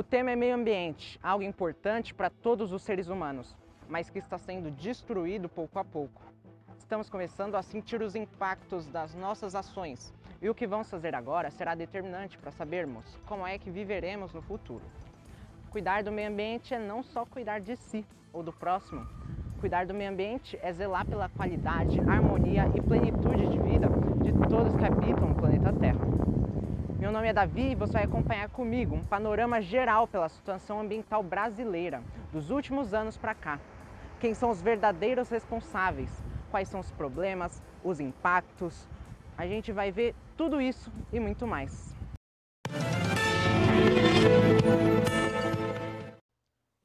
O tema é meio ambiente, algo importante para todos os seres humanos, mas que está sendo destruído pouco a pouco. Estamos começando a sentir os impactos das nossas ações, e o que vamos fazer agora será determinante para sabermos como é que viveremos no futuro. Cuidar do meio ambiente é não só cuidar de si ou do próximo. Cuidar do meio ambiente é zelar pela qualidade, harmonia e plenitude de vida de todos que habitam o planeta Terra. Meu nome é Davi e você vai acompanhar comigo um panorama geral pela situação ambiental brasileira dos últimos anos para cá. Quem são os verdadeiros responsáveis? Quais são os problemas, os impactos? A gente vai ver tudo isso e muito mais.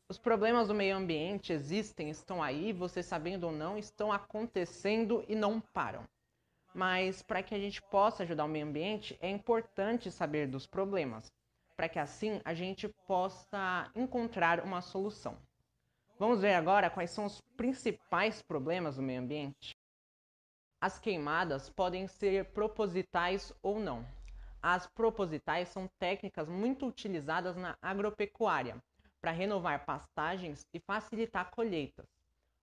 Os problemas do meio ambiente existem, estão aí, você sabendo ou não, estão acontecendo e não param. Mas para que a gente possa ajudar o meio ambiente, é importante saber dos problemas, para que assim a gente possa encontrar uma solução. Vamos ver agora quais são os principais problemas do meio ambiente. As queimadas podem ser propositais ou não. As propositais são técnicas muito utilizadas na agropecuária, para renovar pastagens e facilitar colheitas.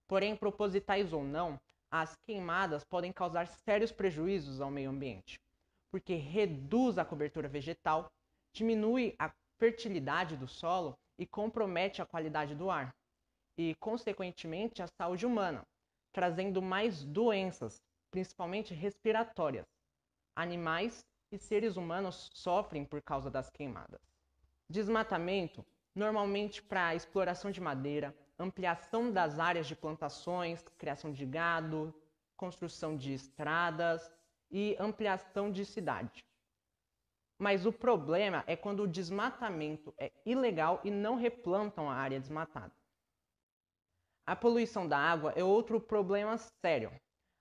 Porém, propositais ou não, as queimadas podem causar sérios prejuízos ao meio ambiente, porque reduz a cobertura vegetal, diminui a fertilidade do solo e compromete a qualidade do ar, e, consequentemente, a saúde humana, trazendo mais doenças, principalmente respiratórias. Animais e seres humanos sofrem por causa das queimadas. Desmatamento, normalmente para exploração de madeira, ampliação das áreas de plantações, criação de gado, construção de estradas e ampliação de cidade. Mas o problema é quando o desmatamento é ilegal e não replantam a área desmatada. A poluição da água é outro problema sério.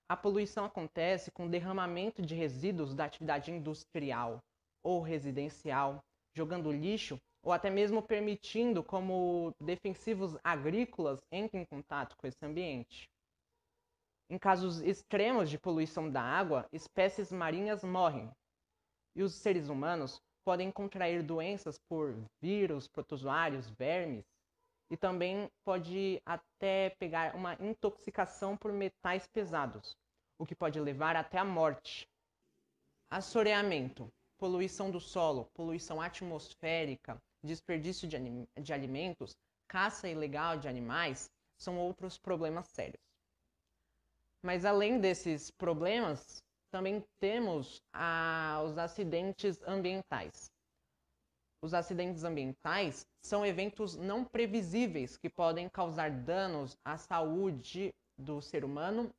A poluição acontece com derramamento de resíduos da atividade industrial ou residencial, jogando lixo ou até mesmo permitindo como defensivos agrícolas entrem em contato com esse ambiente. Em casos extremos de poluição da água, espécies marinhas morrem. E os seres humanos podem contrair doenças por vírus, protozoários, vermes, e também pode até pegar uma intoxicação por metais pesados, o que pode levar até a morte. Assoreamento, poluição do solo, poluição atmosférica, desperdício de alimentos, caça ilegal de animais são outros problemas sérios. Mas além desses problemas, também temos os acidentes ambientais. Os acidentes ambientais são eventos não previsíveis que podem causar danos à saúde do ser humano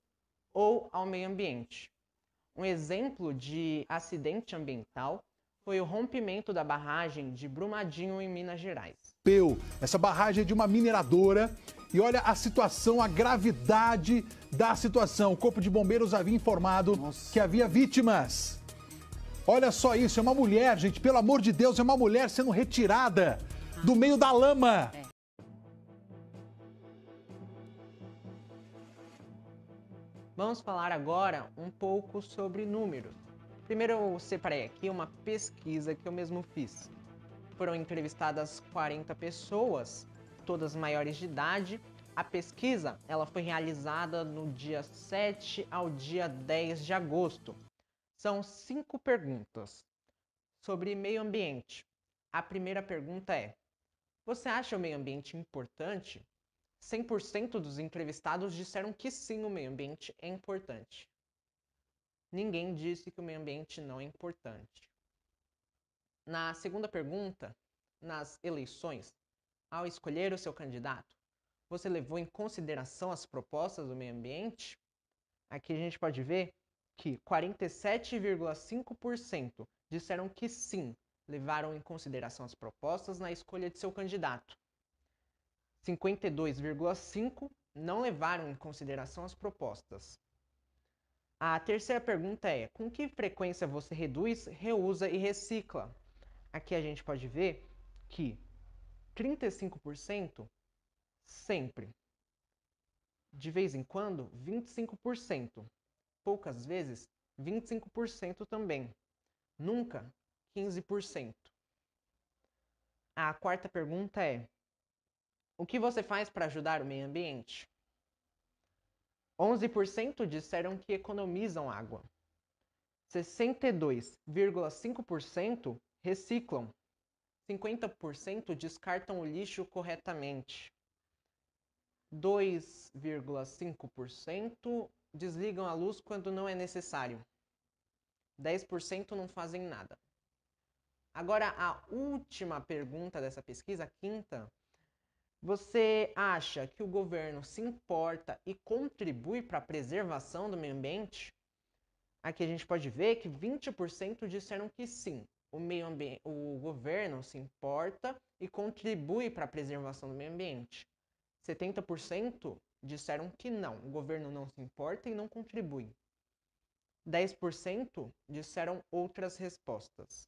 ou ao meio ambiente. Um exemplo de acidente ambiental foi o rompimento da barragem de Brumadinho, em Minas Gerais. Essa barragem é de uma mineradora e olha a situação, a gravidade da situação. O Corpo de Bombeiros havia informado que havia vítimas. Olha só isso, é uma mulher, gente, pelo amor de Deus, é uma mulher sendo retirada do meio da lama. Vamos falar agora um pouco sobre números. Primeiro eu separei aqui uma pesquisa que eu mesmo fiz. Foram entrevistadas 40 pessoas, todas maiores de idade. A pesquisa ela foi realizada no dia 7 ao dia 10 de agosto. São 5 perguntas sobre meio ambiente. A primeira pergunta é: você acha o meio ambiente importante? 100% dos entrevistados disseram que sim, o meio ambiente é importante. Ninguém disse que o meio ambiente não é importante. Na segunda pergunta, nas eleições, ao escolher o seu candidato, você levou em consideração as propostas do meio ambiente? Aqui a gente pode ver que 47,5% disseram que sim, levaram em consideração as propostas na escolha de seu candidato. 52,5% não levaram em consideração as propostas. A terceira pergunta é: com que frequência você reduz, reusa e recicla? Aqui a gente pode ver que 35% sempre. De vez em quando, 25%. Poucas vezes, 25% também. Nunca, 15%. A quarta pergunta é: o que você faz para ajudar o meio ambiente? 11% disseram que economizam água. 62,5% reciclam. 50% descartam o lixo corretamente. 2,5% desligam a luz quando não é necessário. 10% não fazem nada. Agora, a última pergunta dessa pesquisa, a quinta. Você acha que o governo se importa e contribui para a preservação do meio ambiente? Aqui a gente pode ver que 20% disseram que sim. O governo se importa e contribui para a preservação do meio ambiente. 70% disseram que não, o governo não se importa e não contribui. 10% disseram outras respostas.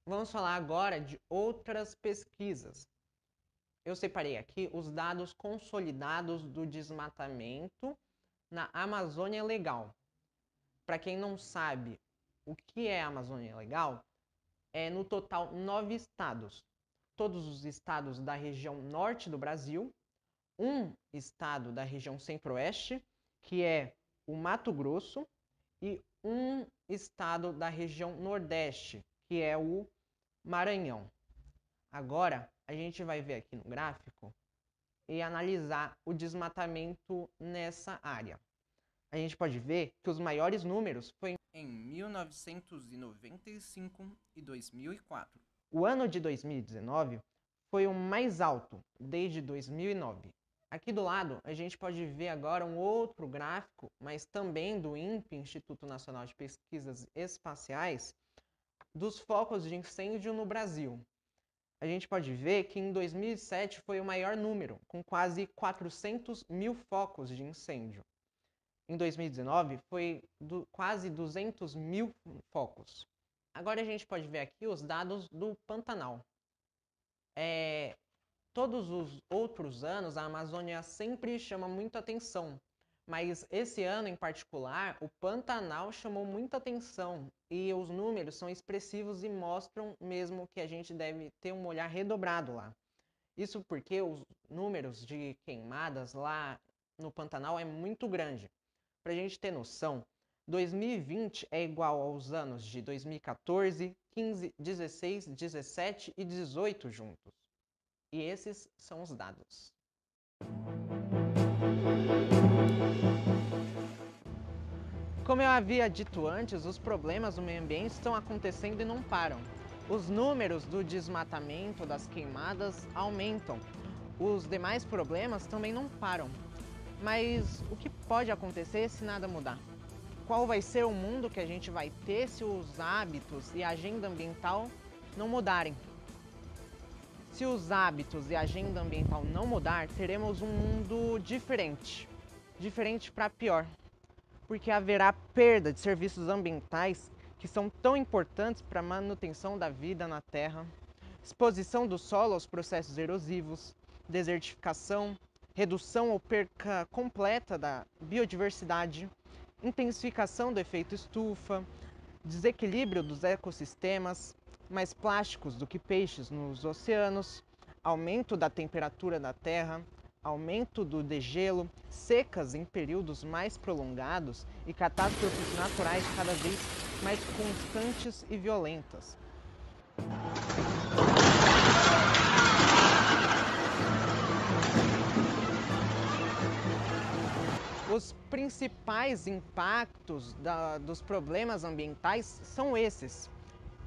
Vamos falar agora de outras pesquisas. Eu separei aqui os dados consolidados do desmatamento na Amazônia Legal. Para quem não sabe o que é a Amazônia Legal, é no total 9 estados. Todos os estados da região norte do Brasil, um estado da região centro-oeste, que é o Mato Grosso, e um estado da região nordeste, que é o Maranhão. Agora, a gente vai ver aqui no gráfico e analisar o desmatamento nessa área. A gente pode ver que os maiores números foi em 1995 e 2004. O ano de 2019 foi o mais alto desde 2009. Aqui do lado, a gente pode ver agora um outro gráfico, mas também do INPE, Instituto Nacional de Pesquisas Espaciais, dos focos de incêndio no Brasil. A gente pode ver que em 2007 foi o maior número, com quase 400 mil focos de incêndio. Em 2019 foi quase 200 mil focos. Agora a gente pode ver aqui os dados do Pantanal. Todos os outros anos a Amazônia sempre chama muita atenção, mas esse ano em particular o Pantanal chamou muita atenção e os números são expressivos e mostram mesmo que a gente deve ter um olhar redobrado lá. Isso porque os números de queimadas lá no Pantanal é muito grande. Para a gente ter noção, 2020 é igual aos anos de 2014, 15, 16, 17 e 18 juntos. E esses são os dados. Como eu havia dito antes, os problemas do meio ambiente estão acontecendo e não param. Os números do desmatamento, das queimadas aumentam. Os demais problemas também não param. Mas o que pode acontecer se nada mudar? Qual vai ser o mundo que a gente vai ter se os hábitos e a agenda ambiental não mudarem? Se os hábitos e a agenda ambiental não mudar, teremos um mundo diferente. Diferente para pior. Porque haverá perda de serviços ambientais que são tão importantes para a manutenção da vida na Terra, exposição do solo aos processos erosivos, desertificação, redução ou perca completa da biodiversidade, intensificação do efeito estufa, desequilíbrio dos ecossistemas, mais plásticos do que peixes nos oceanos, aumento da temperatura da Terra, aumento do degelo, secas em períodos mais prolongados e catástrofes naturais cada vez mais constantes e violentas. Os principais impactos dos problemas ambientais são esses.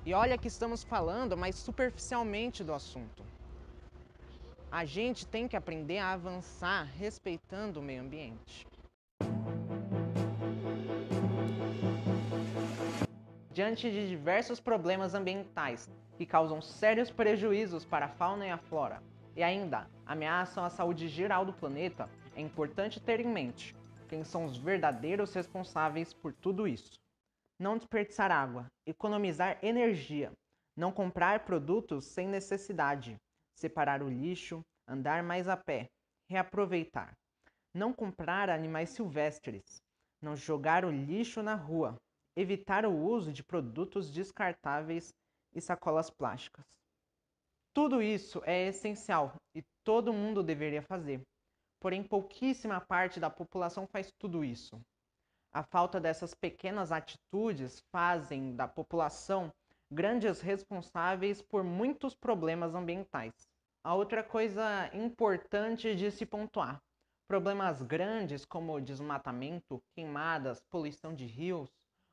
E olha que estamos falando mais superficialmente do assunto. A gente tem que aprender a avançar respeitando o meio ambiente. Diante de diversos problemas ambientais que causam sérios prejuízos para a fauna e a flora, e ainda ameaçam a saúde geral do planeta, é importante ter em mente quem são os verdadeiros responsáveis por tudo isso. Não desperdiçar água, economizar energia, não comprar produtos sem necessidade, separar o lixo, andar mais a pé, reaproveitar. Não comprar animais silvestres, não jogar o lixo na rua, evitar o uso de produtos descartáveis e sacolas plásticas. Tudo isso é essencial e todo mundo deveria fazer. Porém, pouquíssima parte da população faz tudo isso. A falta dessas pequenas atitudes fazem da população grandes responsáveis por muitos problemas ambientais. A outra coisa importante de se pontuar: problemas grandes como desmatamento, queimadas, poluição de rios,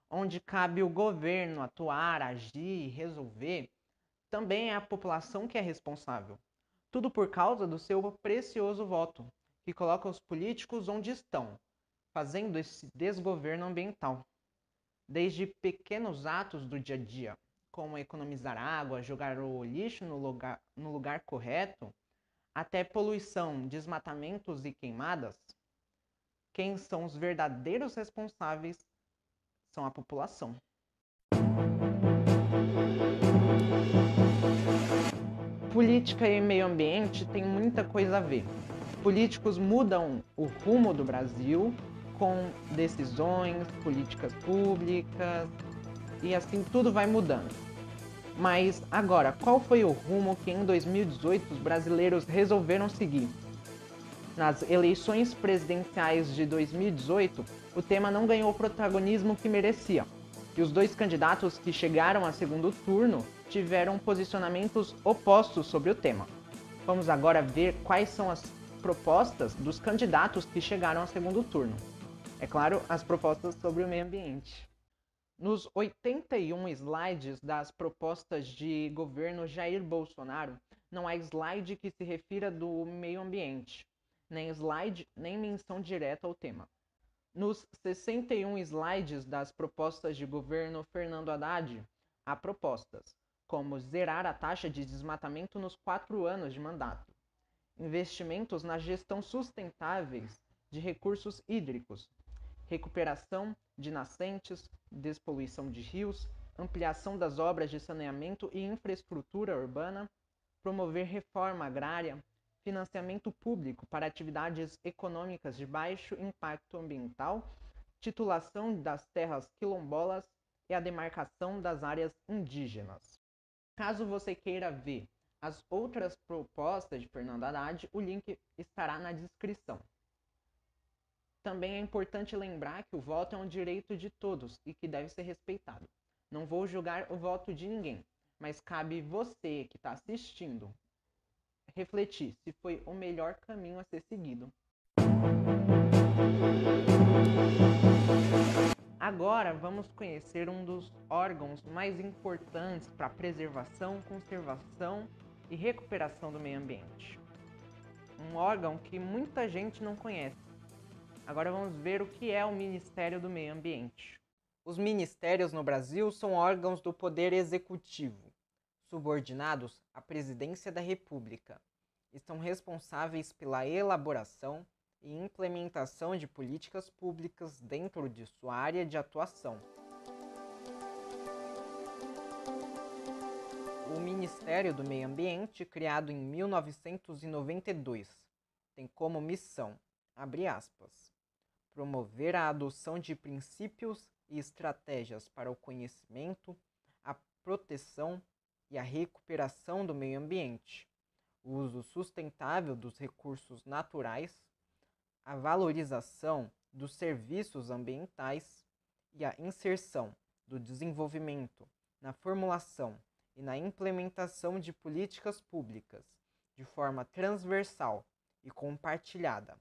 onde cabe o governo atuar, agir e resolver, também é a população que é responsável. Tudo por causa do seu precioso voto, que coloca os políticos onde estão, fazendo esse desgoverno ambiental. Desde pequenos atos do dia a dia, como economizar água, jogar o lixo no lugar correto, até poluição, desmatamentos e queimadas, quem são os verdadeiros responsáveis são a população. Política e meio ambiente têm muita coisa a ver. Políticos mudam o rumo do Brasil com decisões, políticas públicas e assim tudo vai mudando. Mas agora, qual foi o rumo que em 2018 os brasileiros resolveram seguir? Nas eleições presidenciais de 2018, o tema não ganhou o protagonismo que merecia. E os dois candidatos que chegaram a segundo turno tiveram posicionamentos opostos sobre o tema. Vamos agora ver quais são as propostas dos candidatos que chegaram ao segundo turno. É claro, as propostas sobre o meio ambiente. Nos 81 slides das propostas de governo Jair Bolsonaro, não há slide que se refira do meio ambiente, nem slide, nem menção direta ao tema. Nos 61 slides das propostas de governo Fernando Haddad, há propostas, como zerar a taxa de desmatamento nos 4 anos de mandato, investimentos na gestão sustentáveis de recursos hídricos, recuperação de nascentes, despoluição de rios, ampliação das obras de saneamento e infraestrutura urbana, promover reforma agrária, financiamento público para atividades econômicas de baixo impacto ambiental, titulação das terras quilombolas e a demarcação das áreas indígenas. Caso você queira ver as outras propostas de Fernando Haddad, o link estará na descrição. Também é importante lembrar que o voto é um direito de todos e que deve ser respeitado. Não vou julgar o voto de ninguém, mas cabe você que está assistindo refletir se foi o melhor caminho a ser seguido. Agora vamos conhecer um dos órgãos mais importantes para a preservação, conservação e recuperação do meio ambiente. Um órgão que muita gente não conhece. Agora vamos ver o que é o Ministério do Meio Ambiente. Os ministérios no Brasil são órgãos do Poder Executivo, subordinados à Presidência da República. Estão responsáveis pela elaboração e implementação de políticas públicas dentro de sua área de atuação. O Ministério do Meio Ambiente, criado em 1992, tem como missão, abre aspas, promover a adoção de princípios e estratégias para o conhecimento, a proteção e a recuperação do meio ambiente, o uso sustentável dos recursos naturais, a valorização dos serviços ambientais e a inserção do desenvolvimento na formulação e na implementação de políticas públicas de forma transversal e compartilhada,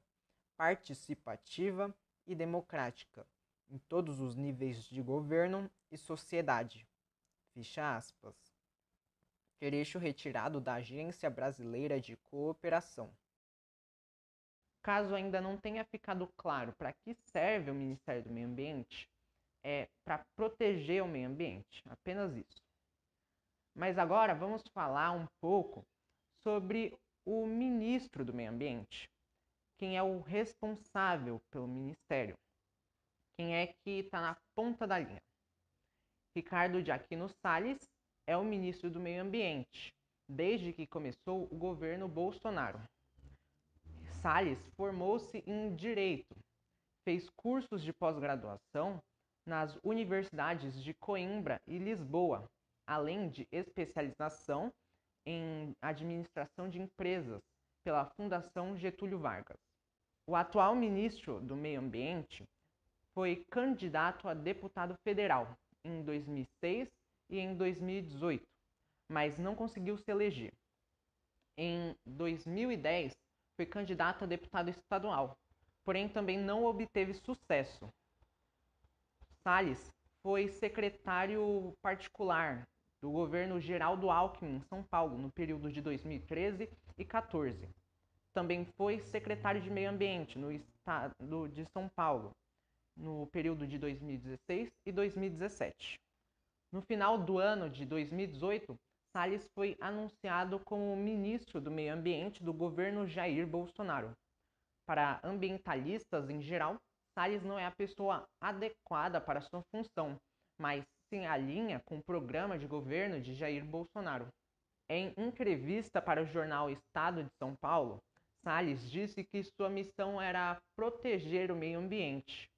participativa e democrática em todos os níveis de governo e sociedade. Fecha aspas. Trecho retirado da Agência Brasileira de Cooperação. Caso ainda não tenha ficado claro para que serve o Ministério do Meio Ambiente, é para proteger o meio ambiente, apenas isso. Mas agora vamos falar um pouco sobre o ministro do Meio Ambiente, quem é o responsável pelo Ministério, quem é que está na ponta da linha. Ricardo de Aquino Salles é o ministro do Meio Ambiente, desde que começou o governo Bolsonaro. Salles formou-se em Direito, fez cursos de pós-graduação nas universidades de Coimbra e Lisboa, além de especialização em administração de empresas pela Fundação Getúlio Vargas. O atual ministro do Meio Ambiente foi candidato a deputado federal em 2006 e em 2018, mas não conseguiu se eleger. Em 2010, foi candidato a deputado estadual, porém também não obteve sucesso. Salles foi secretário particular do governo Geraldo Alckmin em São Paulo, no período de 2013 e 2014. Também foi secretário de Meio Ambiente no estado de São Paulo, no período de 2016 e 2017. No final do ano de 2018, Salles foi anunciado como ministro do Meio Ambiente do governo Jair Bolsonaro. Para ambientalistas em geral, Salles não é a pessoa adequada para sua função, mas se alinha com o programa de governo de Jair Bolsonaro. Em entrevista para o jornal Estado de São Paulo, Salles disse que sua missão era proteger o meio ambiente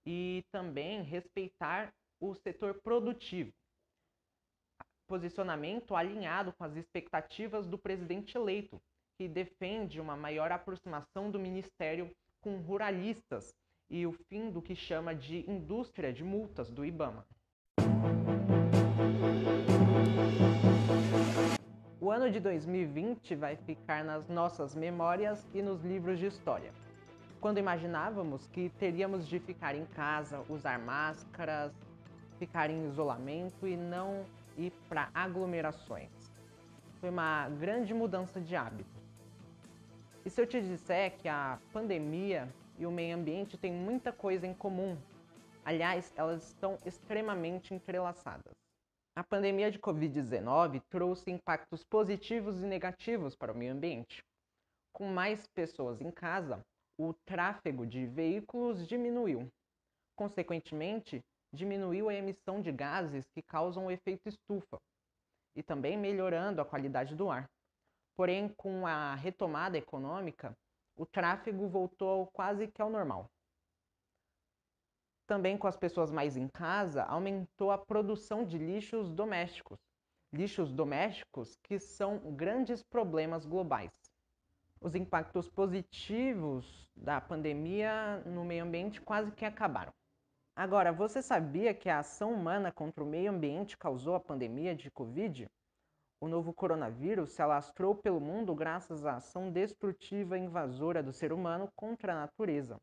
e também respeitar o setor produtivo. Posicionamento alinhado com as expectativas do presidente eleito, que defende uma maior aproximação do ministério com ruralistas e o fim do que chama de indústria de multas do IBAMA. O ano de 2020 vai ficar nas nossas memórias e nos livros de história, quando imaginávamos que teríamos de ficar em casa, usar máscaras, ficar em isolamento e não ir para aglomerações. Foi uma grande mudança de hábito. E se eu te disser que a pandemia e o meio ambiente têm muita coisa em comum, aliás, elas estão extremamente entrelaçadas. A pandemia de Covid-19 trouxe impactos positivos e negativos para o meio ambiente. Com mais pessoas em casa, o tráfego de veículos diminuiu. Consequentemente, diminuiu a emissão de gases que causam o efeito estufa e também melhorando a qualidade do ar. Porém, com a retomada econômica, o tráfego voltou quase que ao normal. Também com as pessoas mais em casa, aumentou a produção de lixos domésticos. Lixos domésticos que são grandes problemas globais. Os impactos positivos da pandemia no meio ambiente quase que acabaram. Agora, você sabia que a ação humana contra o meio ambiente causou a pandemia de Covid? O novo coronavírus se alastrou pelo mundo graças à ação destrutiva e invasora do ser humano contra a natureza,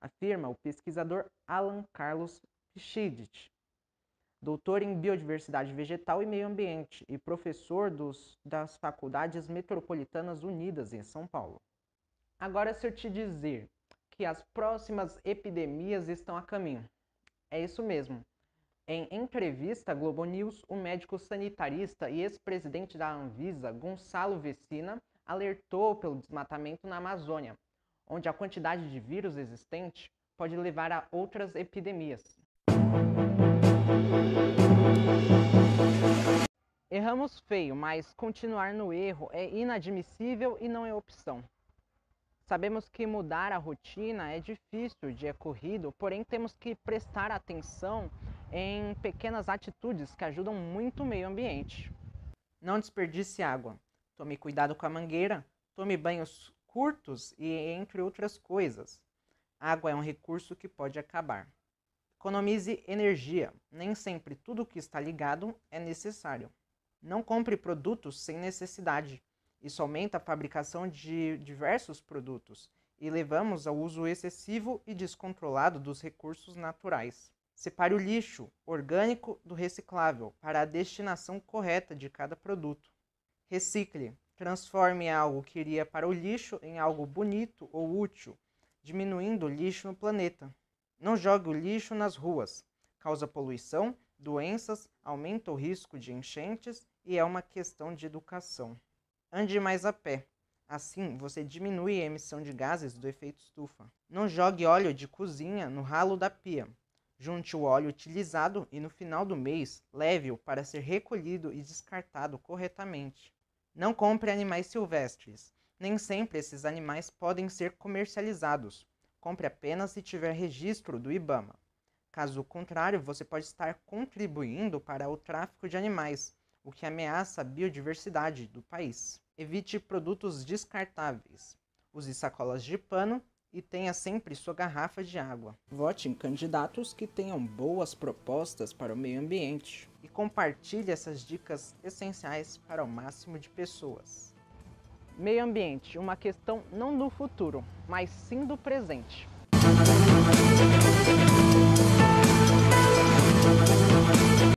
afirma o pesquisador Alan Carlos Pichidit, doutor em Biodiversidade Vegetal e Meio Ambiente e professor das Faculdades Metropolitanas Unidas em São Paulo. Agora, se eu te dizer que as próximas epidemias estão a caminho, é isso mesmo. Em entrevista à Globo News, o médico sanitarista e ex-presidente da Anvisa, Gonçalo Vecina, alertou pelo desmatamento na Amazônia, onde a quantidade de vírus existente pode levar a outras epidemias. Erramos feio, mas continuar no erro é inadmissível e não é opção. Sabemos que mudar a rotina é difícil, o dia é corrido, porém temos que prestar atenção em pequenas atitudes que ajudam muito o meio ambiente. Não desperdice água, tome cuidado com a mangueira, tome banhos curtos e entre outras coisas. Água é um recurso que pode acabar. Economize energia, nem sempre tudo que está ligado é necessário. Não compre produtos sem necessidade. Isso aumenta a fabricação de diversos produtos e levamos ao uso excessivo e descontrolado dos recursos naturais. Separe o lixo orgânico do reciclável para a destinação correta de cada produto. Recicle. Transforme algo que iria para o lixo em algo bonito ou útil, diminuindo o lixo no planeta. Não jogue o lixo nas ruas. Causa poluição, doenças, aumenta o risco de enchentes e é uma questão de educação. Ande mais a pé. Assim, você diminui a emissão de gases do efeito estufa. Não jogue óleo de cozinha no ralo da pia. Junte o óleo utilizado e no final do mês, leve-o para ser recolhido e descartado corretamente. Não compre animais silvestres. Nem sempre esses animais podem ser comercializados. Compre apenas se tiver registro do IBAMA. Caso contrário, você pode estar contribuindo para o tráfico de animais, o que ameaça a biodiversidade do país. Evite produtos descartáveis. Use sacolas de pano e tenha sempre sua garrafa de água. Vote em candidatos que tenham boas propostas para o meio ambiente e compartilhe essas dicas essenciais para o máximo de pessoas. Meio ambiente, uma questão não do futuro, mas sim do presente.